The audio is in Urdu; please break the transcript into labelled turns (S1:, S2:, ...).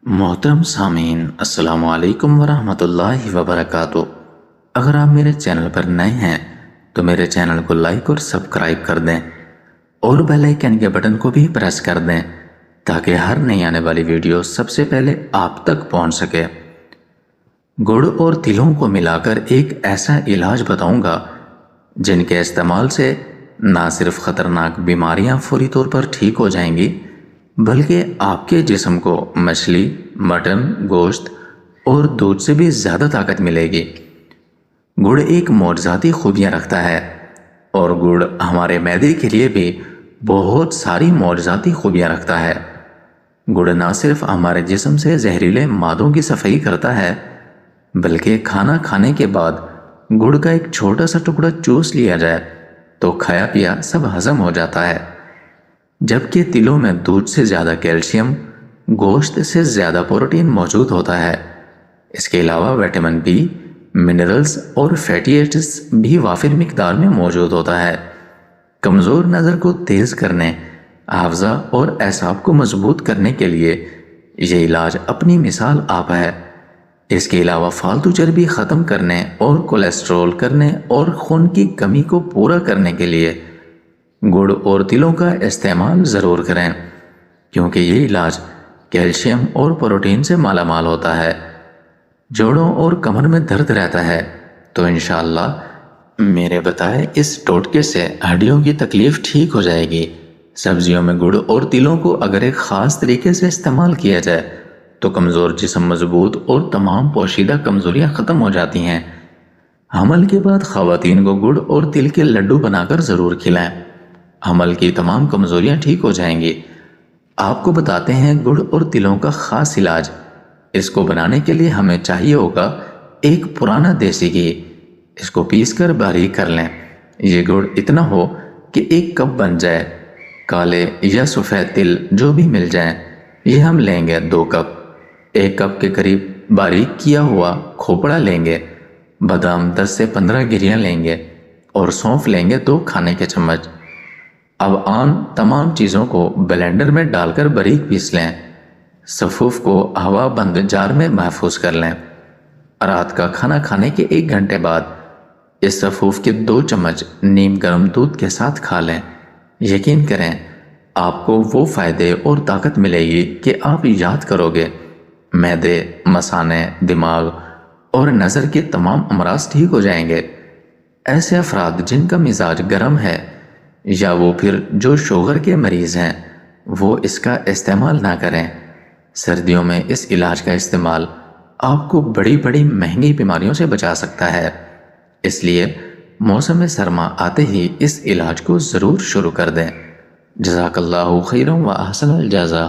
S1: محترم سامعین، السلام علیکم ورحمۃ اللہ وبرکاتہ۔ اگر آپ میرے چینل پر نئے ہیں تو میرے چینل کو لائک اور سبسکرائب کر دیں اور بیل آئیکن کے بٹن کو بھی پریس کر دیں تاکہ ہر نئی آنے والی ویڈیو سب سے پہلے آپ تک پہنچ سکے۔ گڑ اور تلوں کو ملا کر ایک ایسا علاج بتاؤں گا جن کے استعمال سے نہ صرف خطرناک بیماریاں فوری طور پر ٹھیک ہو جائیں گی بلکہ آپ کے جسم کو مچھلی، مٹن، گوشت اور دودھ سے بھی زیادہ طاقت ملے گی۔ گڑ ایک معجزاتی خوبیاں رکھتا ہے اور گڑ ہمارے معدے کے لیے بھی بہت ساری معجزاتی خوبیاں رکھتا ہے۔ گڑ نہ صرف ہمارے جسم سے زہریلے مادوں کی صفائی کرتا ہے بلکہ کھانا کھانے کے بعد گڑ کا ایک چھوٹا سا ٹکڑا چوس لیا جائے تو کھایا پیا سب ہضم ہو جاتا ہے، جبکہ تلوں میں دودھ سے زیادہ کیلشیم، گوشت سے زیادہ پروٹین موجود ہوتا ہے۔ اس کے علاوہ وٹامن بی، منرلز اور فیٹی ایسڈز بھی وافر مقدار میں موجود ہوتا ہے۔ کمزور نظر کو تیز کرنے، حافظہ اور اعصاب کو مضبوط کرنے کے لیے یہ علاج اپنی مثال آپ ہے۔ اس کے علاوہ فالتو چربی ختم کرنے اور کولیسٹرول کرنے اور خون کی کمی کو پورا کرنے کے لیے گڑ اور تلوں کا استعمال ضرور کریں، کیونکہ یہ علاج کیلشیم اور پروٹین سے مالا مال ہوتا ہے۔ جوڑوں اور کمر میں درد رہتا ہے تو انشاءاللہ میرے بتائے اس ٹوٹکے سے ہڈیوں کی تکلیف ٹھیک ہو جائے گی۔ سبزیوں میں گڑ اور تلوں کو اگر ایک خاص طریقے سے استعمال کیا جائے تو کمزور جسم مضبوط اور تمام پوشیدہ کمزوریاں ختم ہو جاتی ہیں۔ حمل کے بعد خواتین کو گڑ اور تل کے لڈو بنا کر ضرور کھلائیں، حمل کی تمام کمزوریاں ٹھیک ہو جائیں گی۔ آپ کو بتاتے ہیں گڑ اور تلوں کا خاص علاج۔ اس کو بنانے کے لیے ہمیں چاہیے ہوگا ایک پرانا دیسی گھی، اس کو پیس کر باریک کر لیں۔ یہ گڑ اتنا ہو کہ ایک کپ بن جائے، کالے یا سفید تل جو بھی مل جائیں یہ ہم لیں گے 2 کپ۔ 1 کپ کے قریب باریک کیا ہوا کھوپڑا لیں گے، بادام 10 سے 15 گریاں لیں گے اور سونف لیں گے 2 کھانے کے چمچ۔ اب تمام چیزوں کو بلینڈر میں ڈال کر باریک پیس لیں۔ سفوف کو ہوا بند جار میں محفوظ کر لیں۔ رات کا کھانا کھانے کے 1 گھنٹے بعد اس سفوف کے 2 چمچ نیم گرم دودھ کے ساتھ کھا لیں۔ یقین کریں آپ کو وہ فائدے اور طاقت ملے گی کہ آپ یاد کرو گے۔ معدے، مثانے، دماغ اور نظر کے تمام امراض ٹھیک ہو جائیں گے۔ ایسے افراد جن کا مزاج گرم ہے یا وہ پھر جو شوگر کے مریض ہیں وہ اس کا استعمال نہ کریں۔ سردیوں میں اس علاج کا استعمال آپ کو بڑی بڑی مہنگی بیماریوں سے بچا سکتا ہے، اس لیے موسم سرما آتے ہی اس علاج کو ضرور شروع کر دیں۔ جزاک اللہ خیرا و احسن الجزا۔